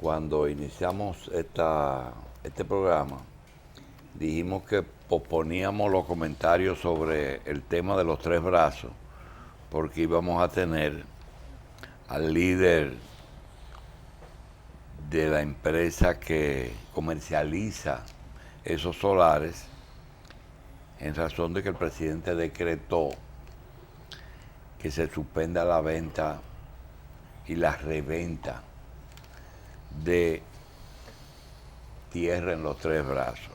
cuando iniciamos este programa, dijimos que posponíamos los comentarios sobre el tema de los tres brazos, porque íbamos a tener al líder de la empresa que comercializa esos solares, en razón de que el presidente decretó que se suspenda la venta y la reventa de tierra en los tres brazos.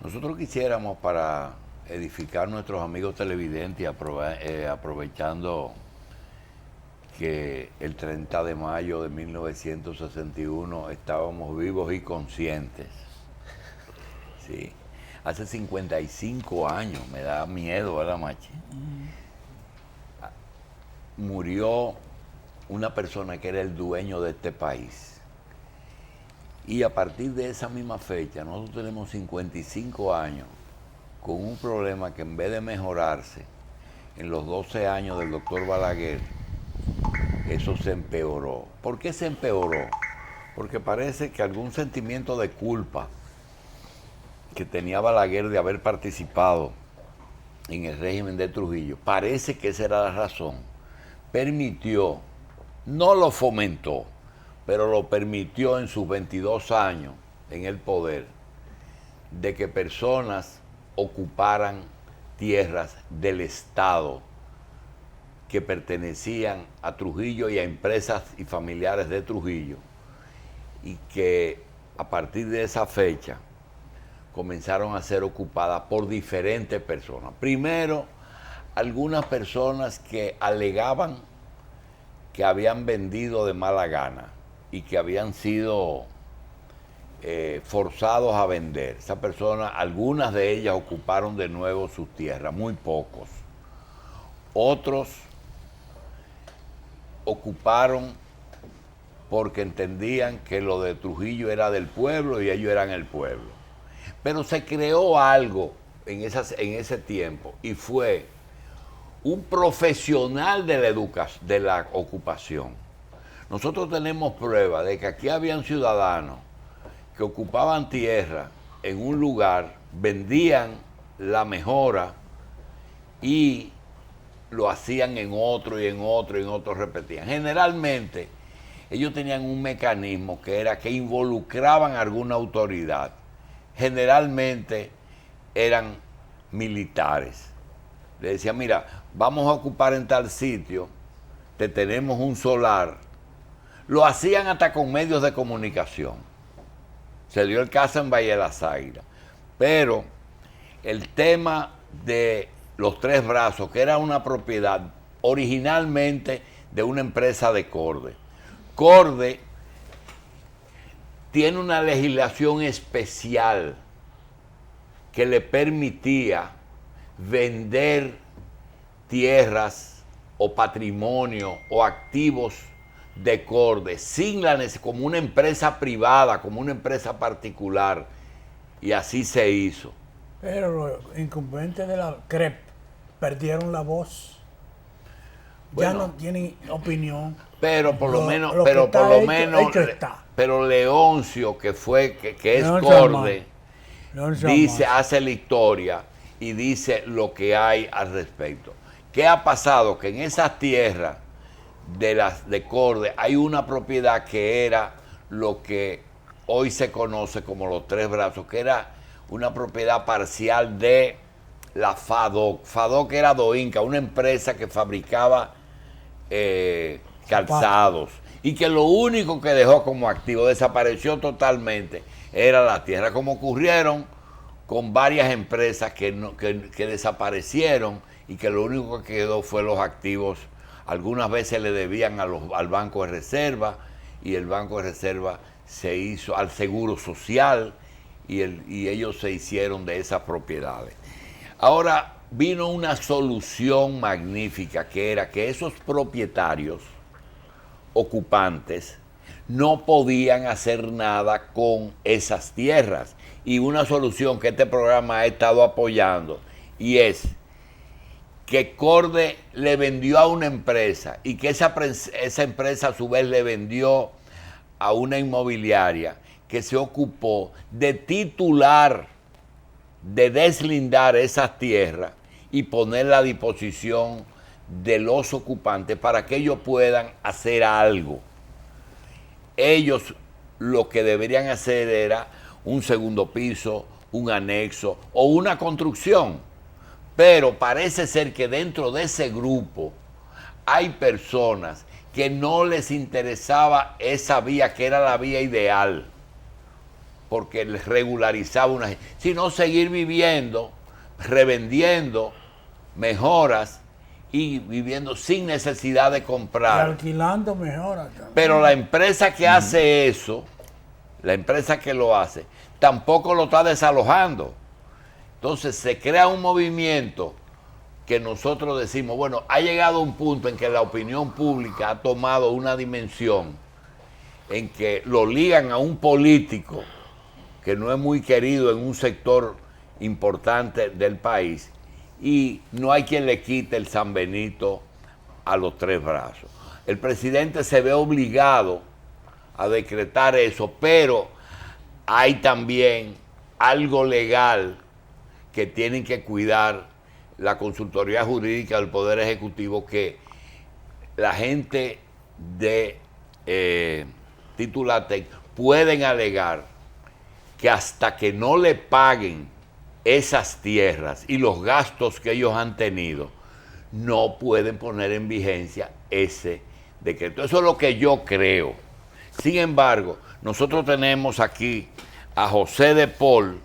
Nosotros quisiéramos, para edificar a nuestros amigos televidentes, aprovechando que el 30 de mayo de 1961 estábamos vivos y conscientes. Sí. Hace 55 años, me da miedo, ¿verdad, Machi? Murió una persona que era el dueño de este país. Y a partir de esa misma fecha, nosotros tenemos 55 años con un problema que, en vez de mejorarse en los 12 años del doctor Balaguer, eso se empeoró. ¿Por qué se empeoró? Porque parece que algún sentimiento de culpa que tenía Balaguer de haber participado en el régimen de Trujillo, parece que esa era la razón, permitió, no lo fomentó, pero lo permitió en sus 22 años en el poder, de que personas ocuparan tierras del Estado que pertenecían a Trujillo y a empresas y familiares de Trujillo, y que a partir de esa fecha comenzaron a ser ocupadas por diferentes personas. Primero, algunas personas que alegaban que habían vendido de mala gana y que habían sido forzados a vender. Esas personas, algunas de ellas ocuparon de nuevo sus tierras, muy pocos. Otros ocuparon porque entendían que lo de Trujillo era del pueblo y ellos eran el pueblo. Pero se creó algo en ese tiempo, y fue un profesional de la ocupación. Nosotros tenemos prueba de que aquí habían ciudadanos que ocupaban tierra en un lugar, vendían la mejora y lo hacían en otro y en otro y en otro, repetían. Generalmente ellos tenían un mecanismo que era que involucraban a alguna autoridad. Generalmente eran militares. Le decían, mira, vamos a ocupar en tal sitio, te tenemos un solar. Lo hacían hasta con medios de comunicación. Se dio el caso en Valle de las Águilas. Pero el tema de los tres brazos, que era una propiedad originalmente de una empresa de Corde. Corde tiene una legislación especial que le permitía vender tierras o patrimonio o activos de Corde sin como una empresa privada, como una empresa particular, y así se hizo. Pero los incumbentes de la CREP perdieron la voz. Bueno, ya no tienen opinión. Pero por lo menos, está. Pero Leoncio, que es Leoncio Corde, Leoncio hace la historia y dice lo que hay al respecto. ¿Qué ha pasado? Que en esas tierras de Corde hay una propiedad que era lo que hoy se conoce como los tres brazos, que era una propiedad parcial de la FADOC. FADOC era Doinca, una empresa que fabricaba calzados, y que lo único que dejó como activo, desapareció totalmente, era la tierra, como ocurrieron con varias empresas que desaparecieron, y que lo único que quedó fue los activos. Algunas veces le debían al Banco de Reserva, y el Banco de Reserva se hizo al Seguro Social, y ellos se hicieron de esas propiedades. Ahora vino una solución magnífica, que era que esos propietarios ocupantes no podían hacer nada con esas tierras. Y una solución que este programa ha estado apoyando, y es que Corde le vendió a una empresa, y que esa empresa a su vez le vendió a una inmobiliaria que se ocupó de titular, de deslindar esas tierras y ponerla a disposición de los ocupantes para que ellos puedan hacer algo. Ellos lo que deberían hacer era un segundo piso, un anexo o una construcción. Pero parece ser que dentro de ese grupo hay personas que no les interesaba esa vía, que era la vía ideal, porque les regularizaba una gente, sino seguir viviendo, revendiendo mejoras y viviendo sin necesidad de Y comprar. alquilando mejoras también. Pero la empresa que hace eso, la empresa que lo hace, tampoco lo está desalojando. Entonces se crea un movimiento que nosotros decimos, bueno, ha llegado un punto en que la opinión pública ha tomado una dimensión en que lo ligan a un político que no es muy querido en un sector importante del país y no hay quien le quite el San Benito a los tres brazos. El presidente se ve obligado a decretar eso, pero hay también algo legal que tienen que cuidar la consultoría jurídica del Poder Ejecutivo, que la gente de Titulatec pueden alegar que hasta que no le paguen esas tierras y los gastos que ellos han tenido, no pueden poner en vigencia ese decreto. Eso es lo que yo creo. Sin embargo, nosotros tenemos aquí a José de Paul,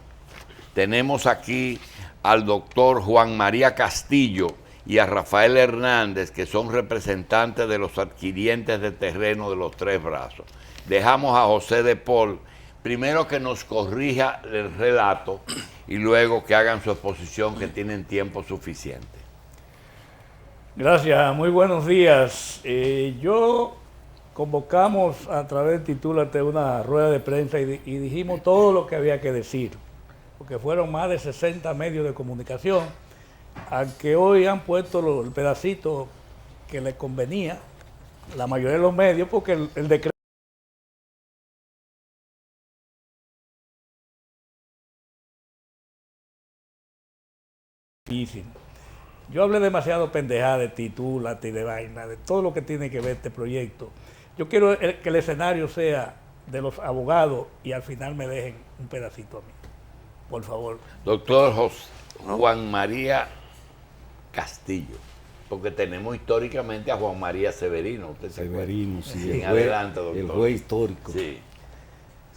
tenemos aquí al doctor Juan María Castillo y a Rafael Hernández, que son representantes de los adquirientes de terreno de los tres brazos. Dejamos a José de Paul primero que nos corrija el relato y luego que hagan su exposición, que tienen tiempo suficiente. Gracias, muy buenos días. Yo convocamos a través de Titúlate una rueda de prensa y dijimos todo lo que había que decir, porque fueron más de 60 medios de comunicación, a que hoy han puesto el pedacito que les convenía, la mayoría de los medios, porque el decreto es difícil. Yo hablé demasiado pendejada de Titúlate y de vaina, de todo lo que tiene que ver este proyecto. Yo quiero que el escenario sea de los abogados y al final me dejen un pedacito a mí. Por favor. Doctor Juan María Castillo, porque tenemos históricamente a Juan María Severino. ¿Usted se acuerda? Severino, sí. En adelante, doctor. El juez histórico. Sí.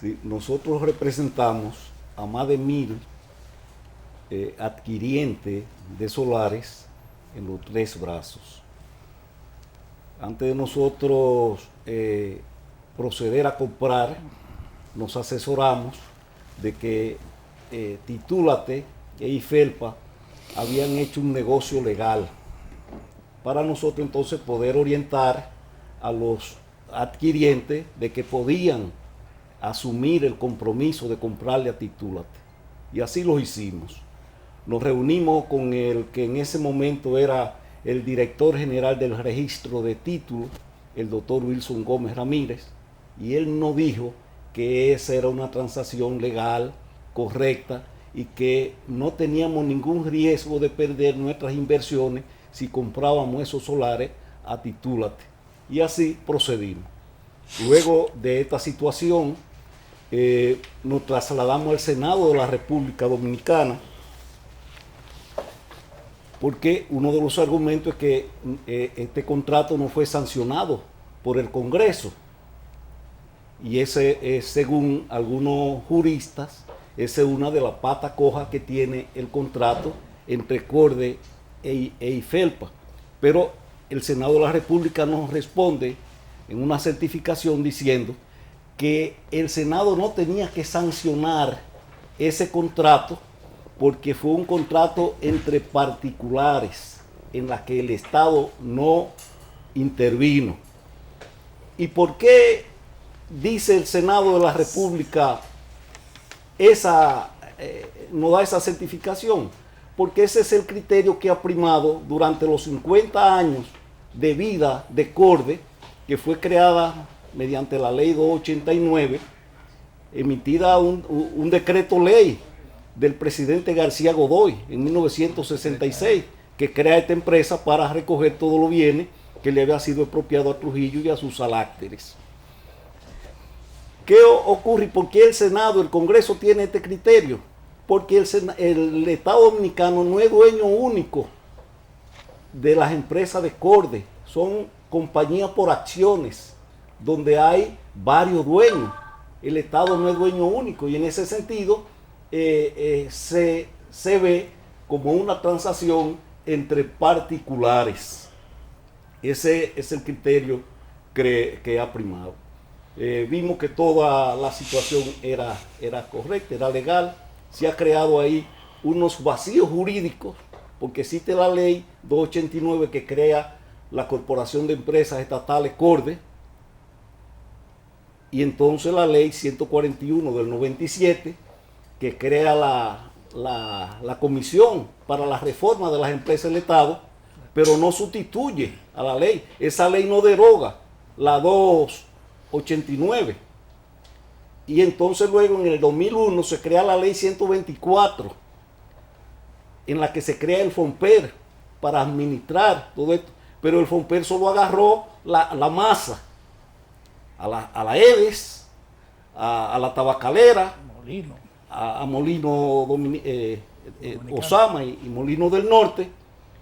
Sí, nosotros representamos a más de 1000 adquirientes de solares en los tres brazos. Antes de nosotros proceder a comprar, nos asesoramos de que Titúlate e IFELPA habían hecho un negocio legal para nosotros entonces poder orientar a los adquirientes de que podían asumir el compromiso de comprarle a Titúlate. Y así lo hicimos. Nos reunimos con el que en ese momento era el director general del registro de títulos, el doctor Wilson Gómez Ramírez, y él nos dijo que esa era una transacción legal, correcta, y que no teníamos ningún riesgo de perder nuestras inversiones si comprábamos esos solares a Titúlate. Y así procedimos. Luego de esta situación, nos trasladamos al Senado de la República Dominicana, porque uno de los argumentos es que este contrato no fue sancionado por el Congreso. Y ese es, según algunos juristas, esa es una de las patas cojas que tiene el contrato entre CORDE e IFELPA. Pero el Senado de la República nos responde en una certificación diciendo que el Senado no tenía que sancionar ese contrato porque fue un contrato entre particulares en la que el Estado no intervino. ¿Y por qué dice el Senado de la República no da esa certificación? Porque ese es el criterio que ha primado durante los 50 años de vida de CORDE, que fue creada mediante la ley 289, emitida un decreto ley del presidente García Godoy en 1966, que crea esta empresa para recoger todos los bienes que le había sido expropiado a Trujillo y a sus alácteres. ¿Qué ocurre y por qué el Senado, el Congreso tiene este criterio? Porque el Estado Dominicano no es dueño único de las empresas de Corde, son compañías por acciones, donde hay varios dueños. El Estado no es dueño único y en ese sentido se ve como una transacción entre particulares. Ese es el criterio que ha primado. Vimos que toda la situación era correcta, era legal. Se ha creado ahí unos vacíos jurídicos, porque existe la ley 289 que crea la Corporación de Empresas Estatales Corde, y entonces la ley 141 del 97 que crea la Comisión para la Reforma de las Empresas del Estado, pero no sustituye a la ley. Esa ley no deroga la 289. Y entonces luego en el 2001 se crea la ley 124, en la que se crea el FONPER para administrar todo esto. Pero el FONPER solo agarró la masa, a la EDES, a la tabacalera, Molino. a Molino Osama y Molino del Norte,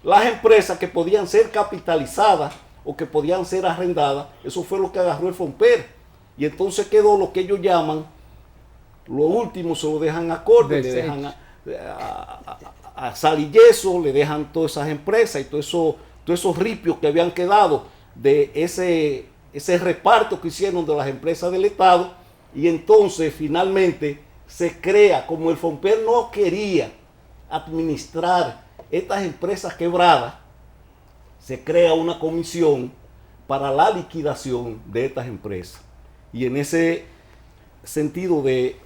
las empresas que podían ser capitalizadas o que podían ser arrendadas. Eso fue lo que agarró el FONPER. Y entonces quedó lo que ellos llaman, lo último se lo dejan a Corde, le dejan a Sal y Yeso, le dejan todas esas empresas y todos esos ripios que habían quedado de ese reparto que hicieron de las empresas del Estado. Y entonces finalmente se crea, como el FONPER no quería administrar estas empresas quebradas, se crea una comisión para la liquidación de estas empresas. Y en ese sentido de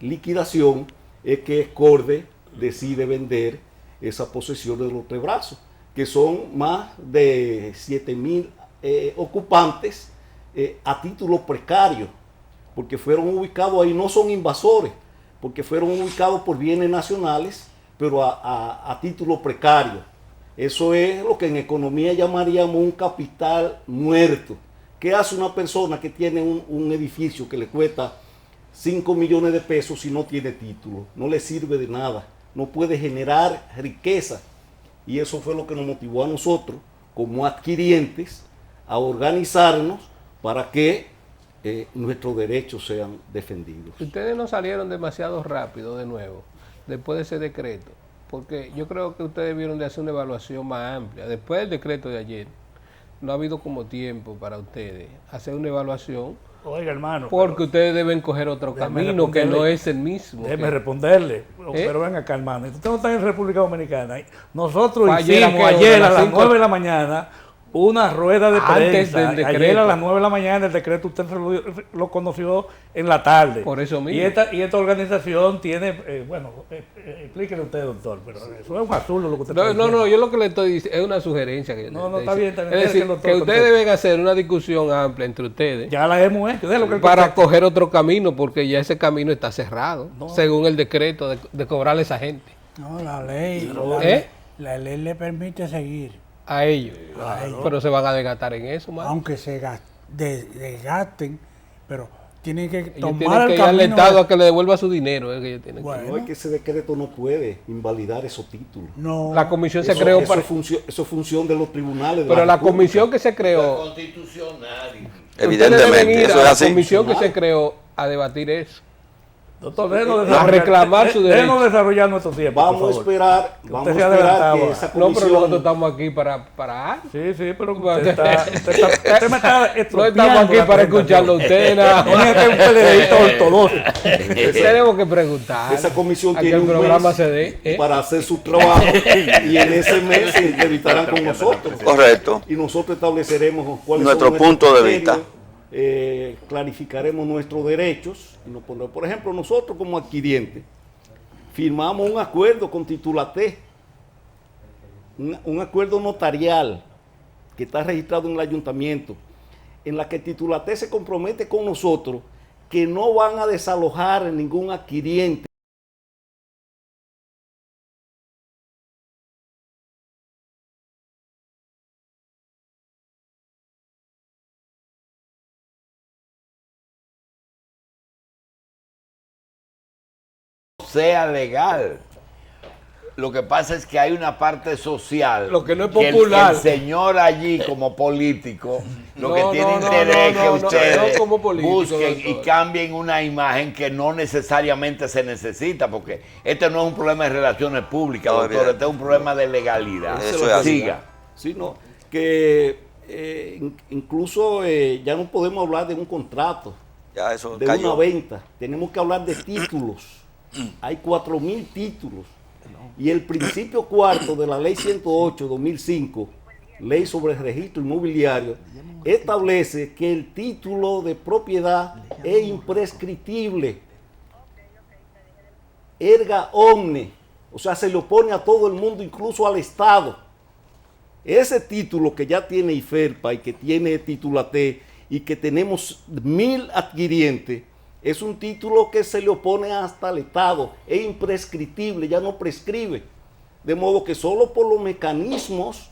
liquidación es que Corde decide vender esas posesiones de los Tres Brazos, que son más de 7,000 ocupantes a título precario, porque fueron ubicados ahí, no son invasores, porque fueron ubicados por bienes nacionales, pero a título precario. Eso es lo que en economía llamaríamos un capital muerto. ¿Qué hace una persona que tiene un edificio que le cuesta 5 millones de pesos si no tiene título? No le sirve de nada, no puede generar riqueza. Y eso fue lo que nos motivó a nosotros, como adquirientes, a organizarnos para que nuestros derechos sean defendidos. Ustedes no salieron demasiado rápido de nuevo, después de ese decreto, porque yo creo que ustedes debieron de hacer una evaluación más amplia. Después del decreto de ayer, no ha habido como tiempo para ustedes hacer una evaluación. Oiga, hermano. Porque ustedes deben coger otro camino que no es el mismo. Déjeme responderle. Pero ven acá, hermano. Usted no está en República Dominicana. Nosotros hicimos ayer a las 9 de la mañana una rueda de prensa. Ayer a las 9 de la mañana el decreto usted lo conoció en la tarde. Por eso mismo. Y esta organización tiene, explíquele usted, doctor, pero eso es un absurdo lo que usted está diciendo. No, yo lo que le estoy diciendo es una sugerencia que No, está bien. Es decir, que ustedes deben hacer una discusión amplia entre ustedes. Ya la hemos hecho. Para coger otro camino, porque ya ese camino está cerrado, según el decreto de cobrarle a esa gente. No, la ley le permite seguir. A ellos. Pero se van a desgastar en eso, man. Aunque se desgasten, pero tienen que Ellos tomar tienen que el ir al camino. Estado a que le devuelva su dinero. Que ellos tienen Bueno. No es que ese decreto no puede invalidar esos títulos. No. La comisión se Eso- creó eso para... es función de los tribunales. de Pero la República. comisión que se creó... Constitucional. Ustedes deben Evidentemente, ir eso a es la así. comisión que se creó a debatir eso. Doctor, déjenos A reclamar su derecho. Déjenos desarrollar nuestro tiempo. Vamos a por favor. esperar, Usted vamos a se esperar que adelantaba. esa No, pero comisión... nosotros estamos aquí para... Sí, pero usted me está No estropeando estamos aquí la para presentación. escucharlo a usted, nada. No es que es un PLDista ortodoxo. Tenemos que preguntar. Esa comisión a tiene que el un programa mes se dé. para hacer su trabajo y en ese mes se entrevistarán con nosotros. Correcto. Y nosotros estableceremos cuáles Nuestro son punto nuestros de criterios, vista. Clarificaremos nuestros derechos. Y nos pondremos, por ejemplo, nosotros como adquirientes firmamos un acuerdo con Titulaté, un acuerdo notarial que está registrado en el ayuntamiento, en la que Titulaté se compromete con nosotros que no van a desalojar a ningún adquiriente. Sea legal. Lo que pasa es que hay una parte social. Lo que no es que popular. el señor allí, como político, lo No, que tiene no, interés no, que no, ustedes no como político, busquen y doctor. cambien una imagen que no necesariamente se necesita, porque este no es un problema de relaciones públicas, No, doctor, bien. este es un problema de legalidad. Eso es así. Siga. Sino que incluso ya no podemos hablar de un contrato, Ya eso de cayó. una venta. Tenemos que hablar de títulos. Hay 4.000 títulos. Y el principio cuarto de la ley 108/2005, ley sobre el registro inmobiliario, establece que el título de propiedad es imprescriptible. Erga omne. O sea, se le opone a todo el mundo, incluso al Estado. Ese título que ya tiene IFERPA y que tiene Titulaté y que tenemos 1.000 adquirientes, es un título que se le opone hasta al Estado, es imprescriptible, ya no prescribe. De modo que solo por los mecanismos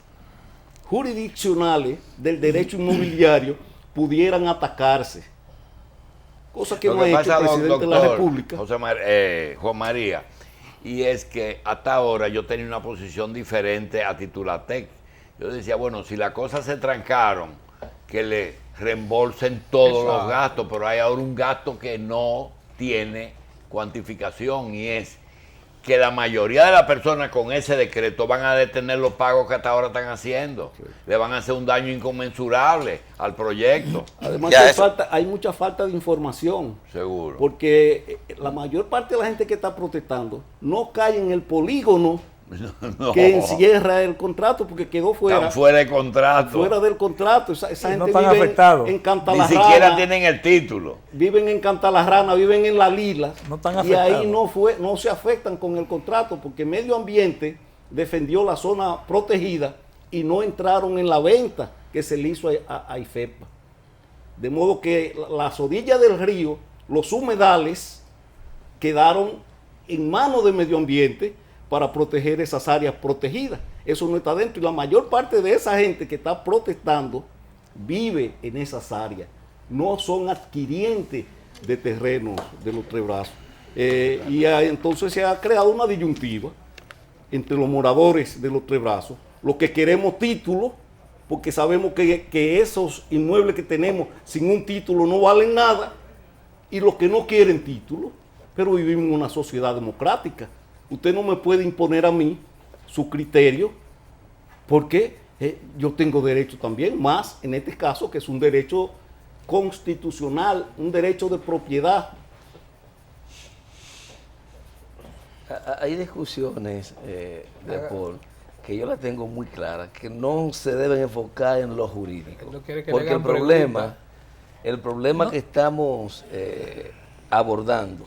jurisdiccionales del derecho inmobiliario pudieran atacarse. Cosa que Lo no ha que hecho el pasa, presidente de la doctor República. Juan María, y es que hasta ahora yo tenía una posición diferente a Titulatec. Yo decía, bueno, si las cosas se trancaron, que le reembolsen todos los gastos, pero hay ahora un gasto que no tiene cuantificación, y es que la mayoría de las personas con ese decreto van a detener los pagos que hasta ahora están haciendo. Le van a hacer un daño inconmensurable al proyecto. Además Ya que eso. hay mucha falta de información. Seguro. Porque la mayor parte de la gente que está protestando no cae en el polígono No, que encierra el contrato porque quedó fuera, están fuera de contrato. fuera del contrato. Esa Y gente no están vive afectados. en Ni siquiera Cantalarrana, tienen el título. viven en Cantalarrana, viven en La Lila. No están y ahí afectados. no se afectan con el contrato porque Medio Ambiente defendió la zona protegida y no entraron en la venta que se le hizo a IFEPA. De modo que las orillas del río, los humedales, quedaron en manos de Medio Ambiente para proteger esas áreas protegidas. Eso no está dentro. Y la mayor parte de esa gente que está protestando vive en esas áreas. No son adquirientes de terrenos de los Tres Brazos. Entonces se ha creado una disyuntiva entre los moradores de los Tres Brazos, los que queremos títulos, porque sabemos que esos inmuebles que tenemos sin un título no valen nada, y los que no quieren título, pero vivimos en una sociedad democrática. Usted no me puede imponer a mí su criterio, porque yo tengo derecho también, más en este caso que es un derecho constitucional, un derecho de propiedad. Hay discusiones de Paul que yo las tengo muy claras, que no se deben enfocar en lo jurídico. No quiere que le Porque hagan preguntas. el problema que estamos abordando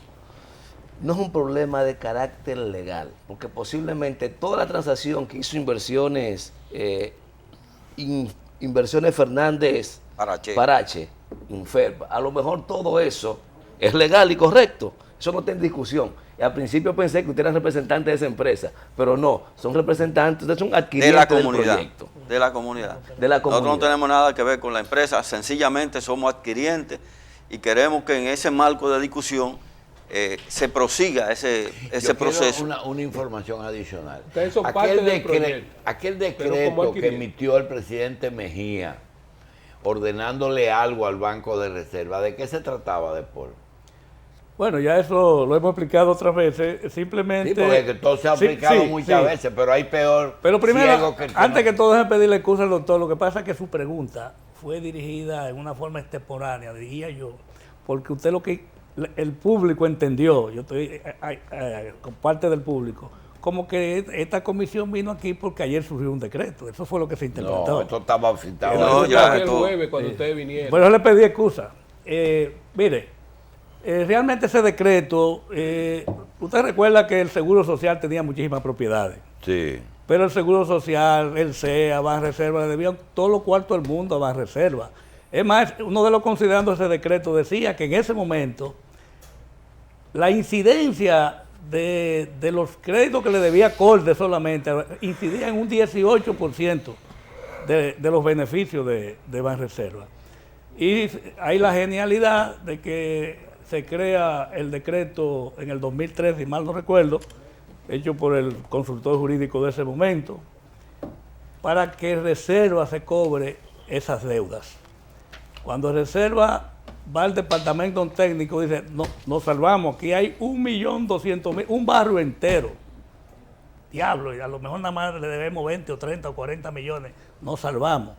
no es un problema de carácter legal, porque posiblemente toda la transacción que hizo Inversiones Fernández Parache. Inferpa, a lo mejor todo eso es legal y correcto, eso no está en discusión. Y al principio pensé que usted era representante de esa empresa, pero no, son representantes, ustedes son De adquirientes la del comunidad. proyecto. De la comunidad. De la Nosotros no comunidad. tenemos nada que ver con la empresa, sencillamente somos adquirientes y queremos que en ese marco de discusión se prosiga ese Yo quiero proceso. una información adicional. Ustedes son parte del proyecto, aquel pero como decreto que adquiriente. emitió el presidente Mejía ordenándole algo al Banco de Reserva, ¿de qué se trataba de Paul? Bueno, ya eso lo hemos explicado otras veces. Simplemente. Sí, porque que todo se ha Sí, aplicado sí, muchas sí. veces, pero hay peor. Pero primero, ciego que el que antes no- que todo, déjeme pedirle excusa al doctor. Lo que pasa es que su pregunta fue dirigida en una forma extemporánea, diría yo, porque usted el público entendió, yo estoy con parte del público, como que esta comisión vino aquí porque ayer surgió un decreto. Eso fue lo que se interpretó. No, esto estaba citado. No, Eso ya, fue el esto- jueves cuando ustedes vinieron. Por eso le pedí excusa. Mire, realmente ese decreto, usted recuerda que el Seguro Social tenía muchísimas propiedades. Sí. Pero el Seguro Social, el CEA, Banreserva, le debían todo lo cuarto del mundo a Banreserva. Es más, uno de los considerando ese decreto decía que en ese momento la incidencia de los créditos que le debía Corde solamente incidía en un 18% de los beneficios de Banreserva. Y hay la genialidad de que se crea el decreto en el 2003, si mal no recuerdo, hecho por el consultor jurídico de ese momento, para que Reserva se cobre esas deudas. Cuando Reserva va al departamento técnico, dice, no, nos salvamos, aquí hay 1.200.000, un barrio entero. Diablo, y a lo mejor nada más le debemos 20 o 30 o 40 millones, nos salvamos.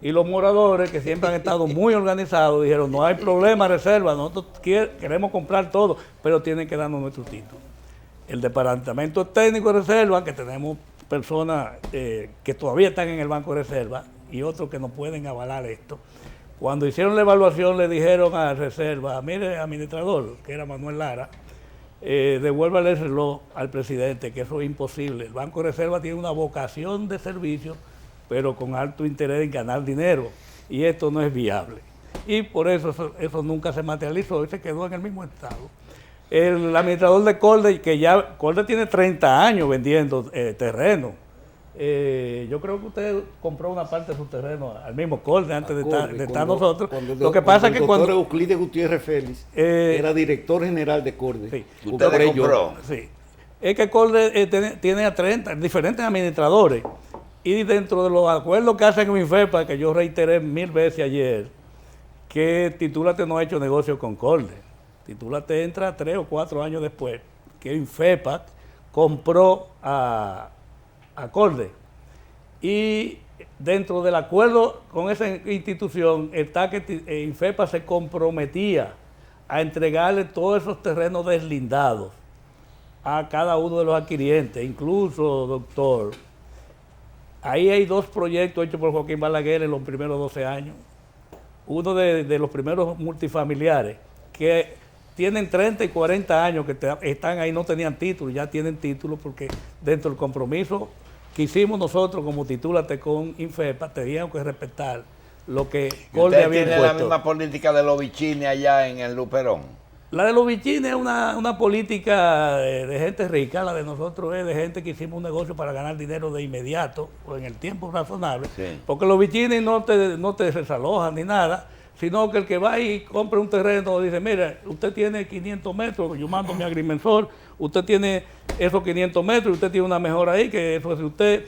Y los moradores, que siempre han estado muy organizados, dijeron, no hay problema, Reserva, nosotros queremos comprar todo, pero tienen que darnos nuestro título. El departamento técnico de Reserva, que tenemos personas que todavía están en el Banco de Reserva y otros que no pueden avalar esto, cuando hicieron la evaluación le dijeron a Reserva, mire, administrador, que era Manuel Lara, devuélvale el reloj al presidente, que eso es imposible. El Banco de Reserva tiene una vocación de servicio, pero con alto interés en ganar dinero, y esto no es viable. Y por eso eso nunca se materializó y se quedó en el mismo estado. El administrador de Corde, que ya Corde tiene 30 años vendiendo terreno. Yo creo que usted compró una parte de su terreno al mismo Corde antes de estar nosotros. Lo que pasa es que cuando Euclides Gutiérrez Félix era director general de Corde. Sí. ¿Usted le compró? Sí. Es que Corde tiene a 30 diferentes administradores. Y dentro de los acuerdos que hacen con INFEPA, que yo reiteré 1000 veces ayer, que Titúlate no ha hecho negocio con Corde. Titúlate entra 3 o 4 años después, que INFEPA compró a Corde. Y dentro del acuerdo con esa institución está que INFEPA se comprometía a entregarle todos esos terrenos deslindados a cada uno de los adquirientes, incluso, doctor. Ahí hay 2 proyectos hechos por Joaquín Balaguer en los primeros 12 años. Uno de los primeros multifamiliares, que tienen 30 y 40 años que están ahí, no tenían título, ya tienen título porque dentro del compromiso que hicimos nosotros como Titúlate con INFEPA, teníamos que respetar lo que Corde había impuesto. ¿Usted tiene la misma política de los bichines allá en el Luperón? La de los bichines es una política de gente rica, la de nosotros es de gente que hicimos un negocio para ganar dinero de inmediato o en el tiempo razonable, sí. Porque los bichines no te desalojan ni nada, sino que el que va y compra un terreno dice, mire, usted tiene 500 metros, yo mando mi agrimensor, usted tiene esos 500 metros, usted tiene una mejora ahí, que eso si usted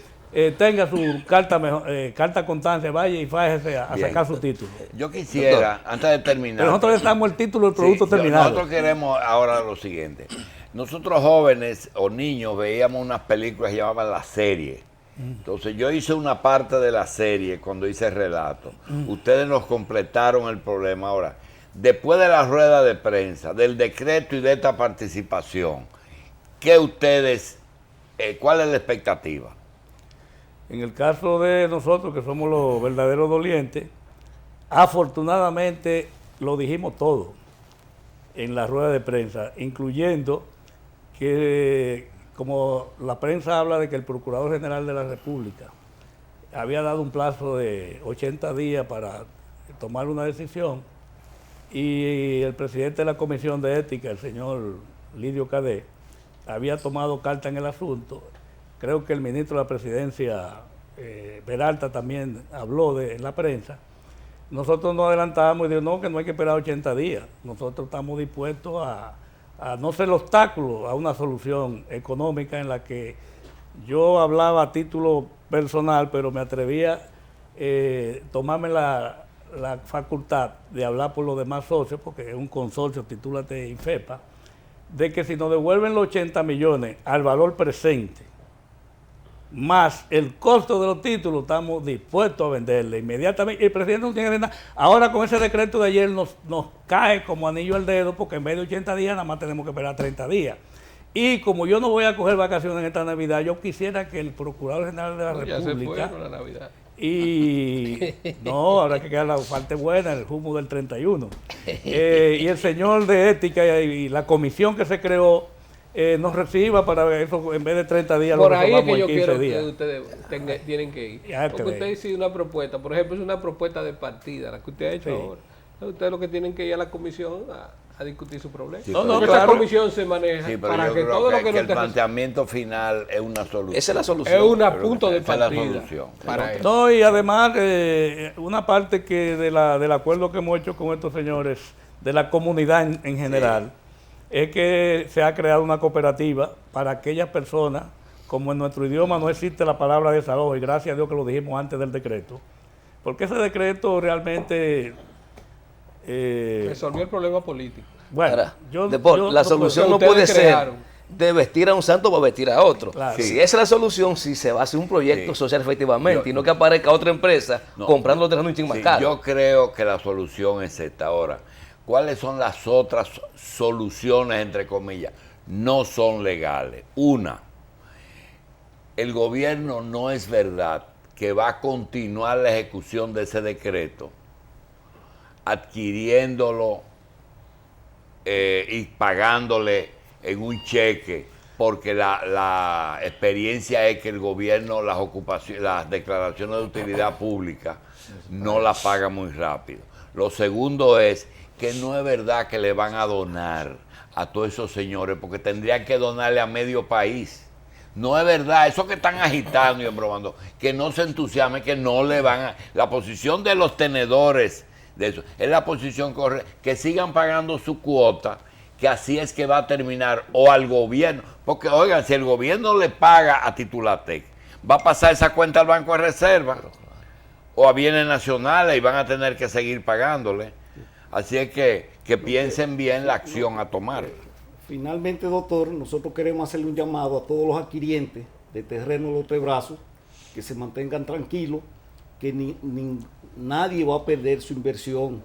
tenga su carta constancia, vaya y fájese a sacar su título. Yo quisiera, antes de terminar... Pero nosotros le damos el título del producto terminado. Nosotros queremos ahora lo siguiente. Nosotros jóvenes o niños veíamos unas películas que llamaban La Serie. Entonces yo hice una parte de la serie cuando hice el relato. Ustedes nos completaron el problema. Ahora, después de la rueda de prensa, del decreto y de esta participación, ¿qué ustedes, cuál es la expectativa? En el caso de nosotros, que somos los verdaderos dolientes, afortunadamente lo dijimos todo en la rueda de prensa, incluyendo que, como la prensa habla de que el Procurador General de la República había dado un plazo de 80 días para tomar una decisión, y el presidente de la Comisión de Ética, el señor Lidio Cadet, había tomado carta en el asunto. Creo que el ministro de la Presidencia, Peralta, también habló en la prensa. Nosotros nos adelantamos y dijimos, no, que no hay que esperar 80 días. Nosotros estamos dispuestos a no ser obstáculo a una solución económica en la que yo hablaba a título personal, pero me atrevía a tomarme la facultad de hablar por los demás socios, porque es un consorcio, Titúlate INFEPA, de que si nos devuelven los 80 millones al valor presente, más el costo de los títulos, estamos dispuestos a venderle inmediatamente. El presidente no tiene nada. Ahora con ese decreto de ayer nos cae como anillo al dedo, porque en vez de 80 días nada más tenemos que esperar 30 días. Y como yo no voy a coger vacaciones en esta Navidad, yo quisiera que el Procurador General de la República... Ya se fue con la Navidad. Y no, ahora hay que quedar la parte buena, el humo del 31. Y el señor de Ética y la comisión que se creó nos reciba para eso, en vez de 30 días, Por lo ahí es resolvamos que en yo 15 quiero días. que ustedes tienen que ir. Ya Porque creo. usted hizo una propuesta, por ejemplo, es una propuesta de partida, la que usted ha hecho Sí. ahora. Ustedes lo que tienen que ir a la comisión a discutir su problema. Sí, No, pero no, yo- Esa claro. comisión se maneja Sí, pero para yo que creo todo lo que que no el te planteamiento final es una solución. Esa es la solución. es un Creo punto que de esa es la partida solución. para eso. No, y además, una parte que del acuerdo que hemos hecho con estos señores, de la comunidad en general, es que se ha creado una cooperativa para aquellas personas, como en nuestro idioma no existe la palabra desalojo, y gracias a Dios que lo dijimos antes del decreto, porque ese decreto realmente... Resolvió el problema político. bueno, Ahora, yo la solución no ustedes puede ser crearon. de vestir a un santo para vestir a otro. Claro. Si Sí. esa es la solución, si se va a hacer un proyecto Sí. social efectivamente, Yo- y no que aparezca otra empresa No. comprando los terrenos un ching más Sí, caro. yo creo que la solución es esta. Ahora, ¿cuáles son las otras soluciones, entre comillas? No son legales. Una, el gobierno no es verdad que va a continuar la ejecución de ese decreto adquiriéndolo y pagándole en un cheque, porque la experiencia es que el gobierno las declaraciones de utilidad pública no las paga muy rápido. Lo segundo es que no es verdad que le van a donar a todos esos señores, porque tendrían que donarle a medio país. No es verdad, eso que están agitando y embromando, que no se entusiasme, que no le van a... La posición de los tenedores de eso es la posición correcta, que sigan pagando su cuota, que así es que va a terminar, o al gobierno, porque oigan, si el gobierno le paga a Titulatec, va a pasar esa cuenta al Banco de Reserva o a bienes nacionales y van a tener que seguir pagándole. Así es que piensen bien la acción a tomar. Finalmente, doctor, nosotros queremos hacerle un llamado a todos los adquirientes de terreno de los Tres Brazos que se mantengan tranquilos, que nadie va a perder su inversión.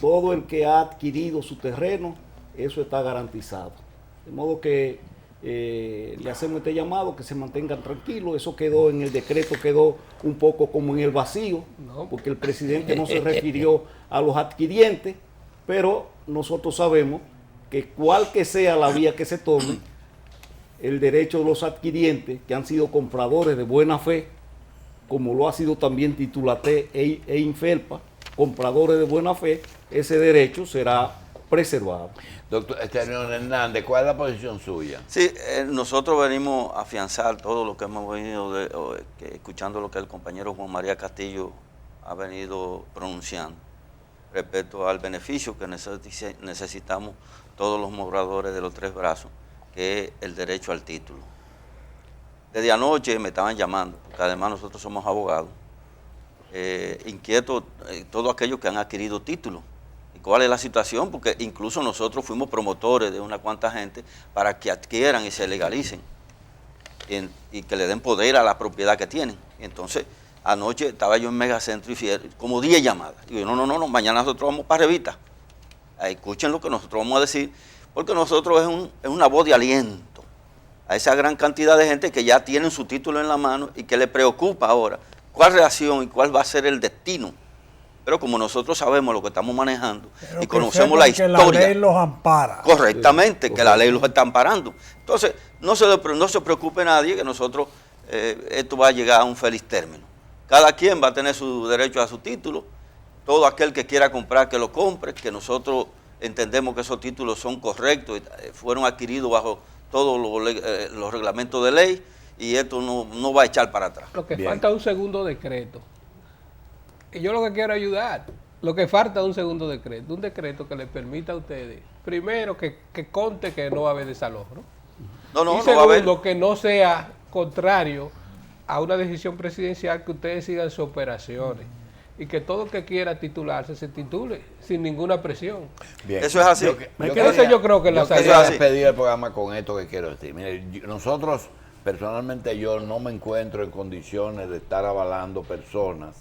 Todo el que ha adquirido su terreno, eso está garantizado. De modo que le hacemos este llamado, que se mantengan tranquilos. Eso quedó en el decreto, quedó un poco como en el vacío, porque el presidente no se refirió a los adquirientes, pero nosotros sabemos que cual que sea la vía que se tome, el derecho de los adquirientes, que han sido compradores de buena fe, como lo ha sido también Titulatec e Infelpa, compradores de buena fe, ese derecho será preservado. Doctor señor Hernández, ¿cuál es la posición suya? Sí, nosotros venimos a afianzar todo lo que hemos venido escuchando lo que el compañero Juan María Castillo ha venido pronunciando respecto al beneficio que necesitamos todos los moradores de los Tres Brazos, que es el derecho al título. Desde anoche me estaban llamando, porque además nosotros somos abogados, inquietos todos aquellos que han adquirido títulos. ¿Y cuál es la situación? Porque incluso nosotros fuimos promotores de una cuanta gente para que adquieran y se legalicen y que le den poder a la propiedad que tienen. Entonces, anoche estaba yo en Megacentro y como 10 llamadas. Y yo, no, mañana nosotros vamos para Revita. Escuchen lo que nosotros vamos a decir, porque nosotros es una voz de aliento a esa gran cantidad de gente que ya tienen su título en la mano y que le preocupa ahora cuál reacción y cuál va a ser el destino. Pero como nosotros sabemos lo que estamos manejando Pero y que conocemos la sepan historia, que la ley los ampara. correctamente, que la ley los está amparando. Entonces, no se preocupe nadie que nosotros, esto va a llegar a un feliz término. Cada quien va a tener su derecho a su título. Todo aquel que quiera comprar, que lo compre, que nosotros entendemos que esos títulos son correctos, fueron adquiridos bajo todos los reglamentos de ley y esto no va a echar para atrás. Lo que Bien. falta es un segundo decreto. Y yo lo que quiero ayudar, lo que falta es un segundo decreto, un decreto que le permita a ustedes, primero que conte que no va a haber desalojo, ¿no? No Y va a haber. segundo, que no sea contrario a una decisión presidencial, que ustedes sigan sus operaciones y que todo el que quiera titularse se titule sin ninguna presión. Bien. Eso es así. Eso yo creo que es la quería salida. despedir el programa con esto que quiero decir. Mire, nosotros, personalmente yo no me encuentro en condiciones de estar avalando personas,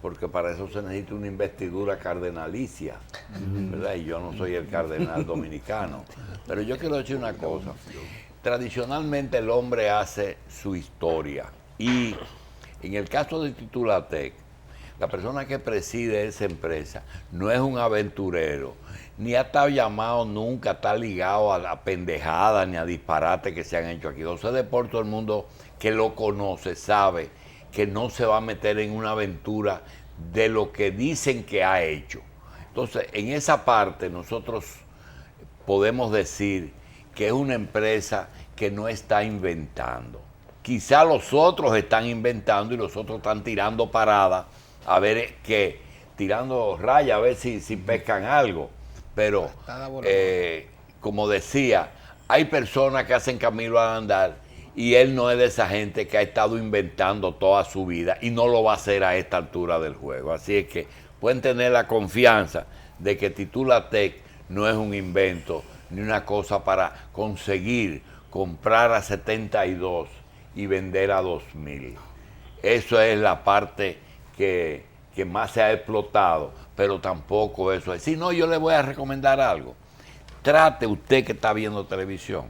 porque para eso se necesita una investidura cardenalicia, ¿verdad? Y yo no soy el cardenal dominicano. Pero yo quiero decir una cosa. Tradicionalmente el hombre hace su historia. Y en el caso de Titulatec, la persona que preside esa empresa no es un aventurero, ni ha estado llamado nunca, está ligado a la pendejada ni a disparates que se han hecho aquí. José de Paul, todo el mundo que lo conoce sabe que no se va a meter en una aventura de lo que dicen que ha hecho. Entonces, en esa parte nosotros podemos decir que es una empresa que no está inventando. Quizá los otros están inventando y los otros están tirando paradas, a ver qué, tirando raya, a ver si pescan algo. Pero, como decía, hay personas que hacen camino al andar y él no es de esa gente que ha estado inventando toda su vida y no lo va a hacer a esta altura del juego. Así es que pueden tener la confianza de que Titulatec no es un invento ni una cosa para conseguir comprar a 72 y vender a 2000. Eso es la parte que más se ha explotado, pero tampoco eso es. Si no, yo le voy a recomendar algo. Trate usted que está viendo televisión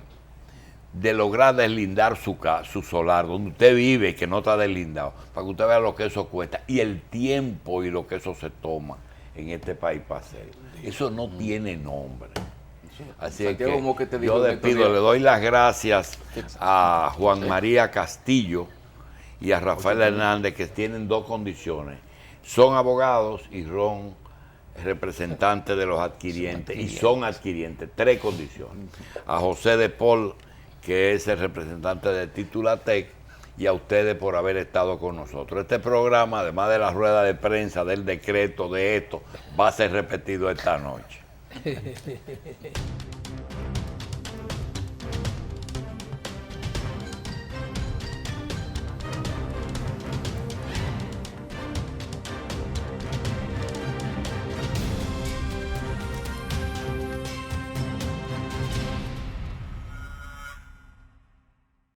de lograr deslindar su solar, donde usted vive, que no está deslindado, para que usted vea lo que eso cuesta y el tiempo y lo que eso se toma en este país para hacer. Eso no tiene nombre. Así es que yo despido, le doy las gracias a Juan María Castillo y a Rafael Hernández, que tienen dos condiciones. Son abogados y son representantes de los adquirientes, y son adquirientes, tres condiciones. A José de Paul, que es el representante de Titulatec, y a ustedes por haber estado con nosotros. Este programa, además de la rueda de prensa, del decreto, de esto, va a ser repetido esta noche.